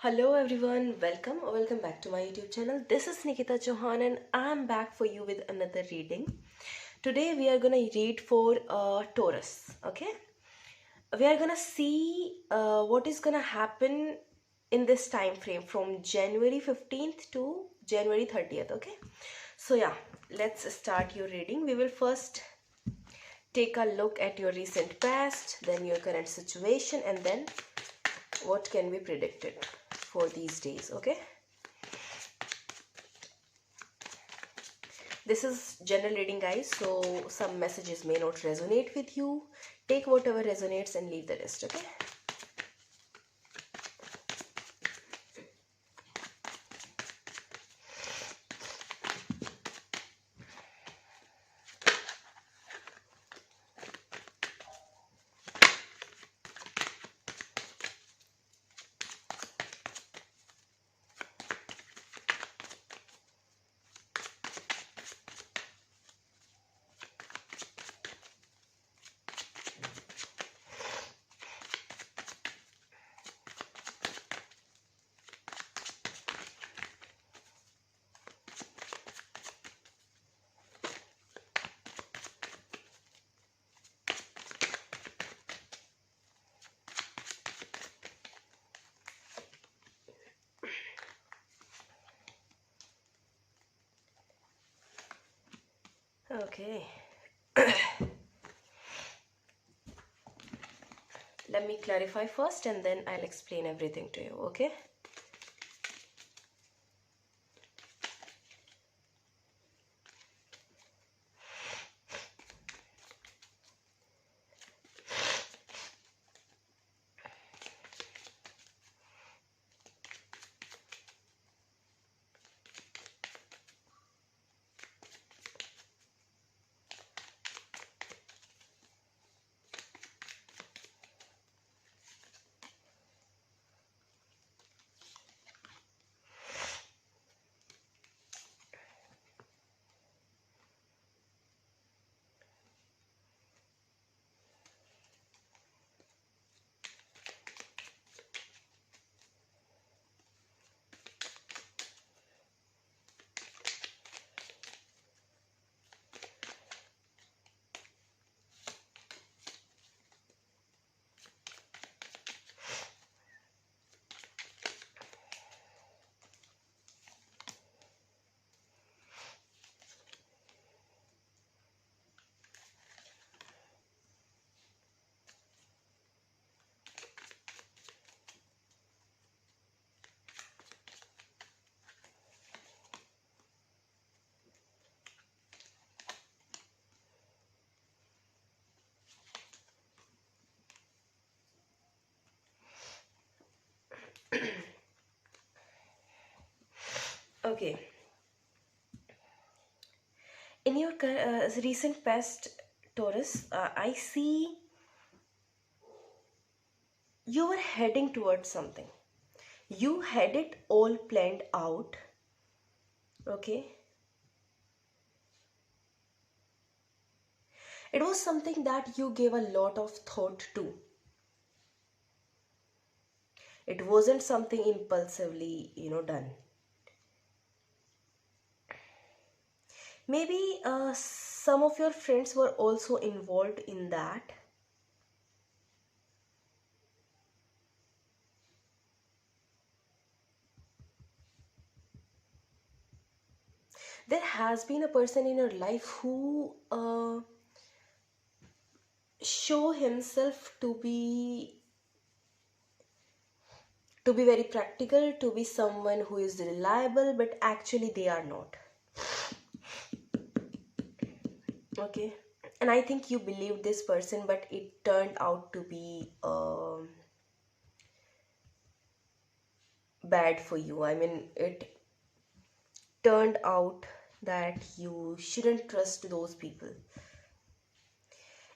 Hello everyone, welcome or welcome back to my YouTube channel. This is Nikita Chauhan and I'm back for you with another reading. Today we are gonna read for Taurus, okay? We are gonna see what is gonna happen in this time frame from January 15th to January 30th, okay? So yeah, let's start your reading. We will first take a look at your recent past, then your current situation, and then what can be predicted for these days, okay? This is general reading, guys, so some messages may not resonate with you. Take whatever resonates and leave the rest, okay? Okay. Let me clarify first and then I'll explain everything to you, okay? Okay. In your recent past, Taurus, I see you were heading towards something. You had it all planned out, okay? It was something that you gave a lot of thought to. It wasn't something impulsively, done. Maybe some of your friends were also involved in that. There has been a person in your life who show himself to be very practical, to be someone who is reliable, but actually they are not. Okay, and I think you believed this person, but it turned out to be bad for you. I mean, it turned out that you shouldn't trust those people.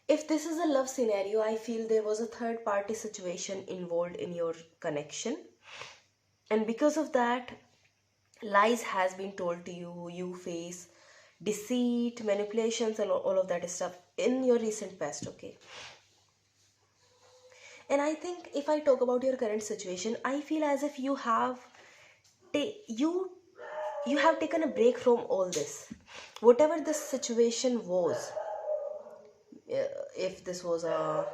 If this is a love scenario, I feel there was a third party situation involved in your connection, and because of that, lies has been told to you. You face deceit, manipulations, and all of that stuff in your recent past, okay? And I think if I talk about your current situation, I feel as if you have you have taken a break from all this. Whatever this situation was, if this was a,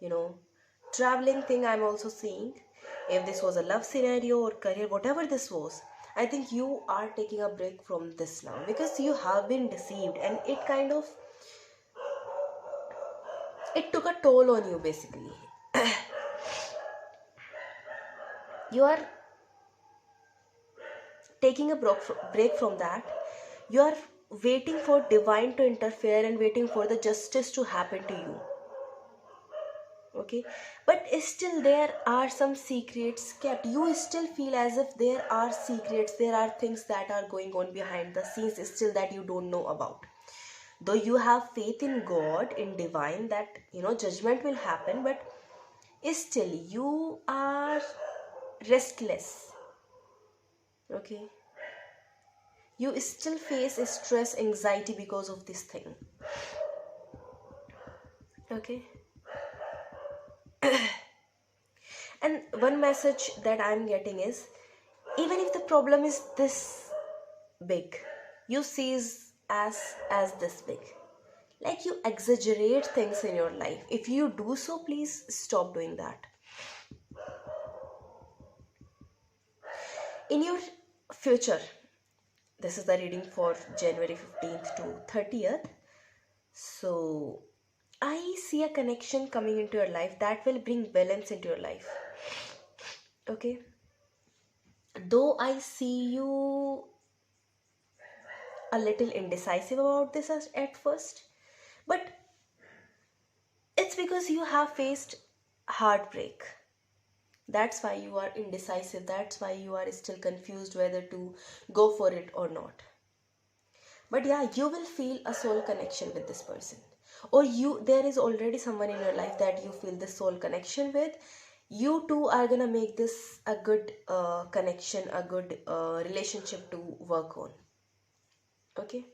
you know, traveling thing, I'm also seeing, if this was a love scenario or career, whatever this was, I think you are taking a break from this now, because you have been deceived, and it kind of, it took a toll on you basically. You are taking a break from that. You are waiting for divine to interfere and waiting for the justice to happen to you. Okay, but still there are some secrets kept. You still feel as if there are secrets, there are things that are going on behind the scenes still that you don't know about. Though you have faith in God, in divine, that judgment will happen, but still you are restless. Okay, you still face stress, anxiety because of this thing. Okay. And one message that I'm getting is, even if the problem is this big, you see as this big, like you exaggerate things in your life. If you do so, please stop doing that. In your future, this is the reading for January 15th to 30th. So I see a connection coming into your life that will bring balance into your life. Okay, though I see you a little indecisive about this at first, but it's because you have faced heartbreak. That's why you are indecisive. That's why you are still confused whether to go for it or not. But yeah, you will feel a soul connection with this person, or there is already someone in your life that you feel this soul connection with. You two are gonna make this a good connection, a good relationship to work on. Okay,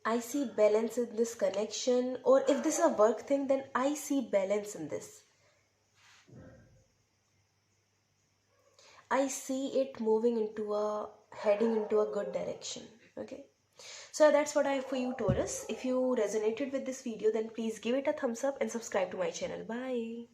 I see balance in this connection, or if this is a work thing, then I see balance in this. I see it heading into a good direction. Okay. So that's what I have for you, Taurus. If you resonated with this video, then please give it a thumbs up and subscribe to my channel. Bye.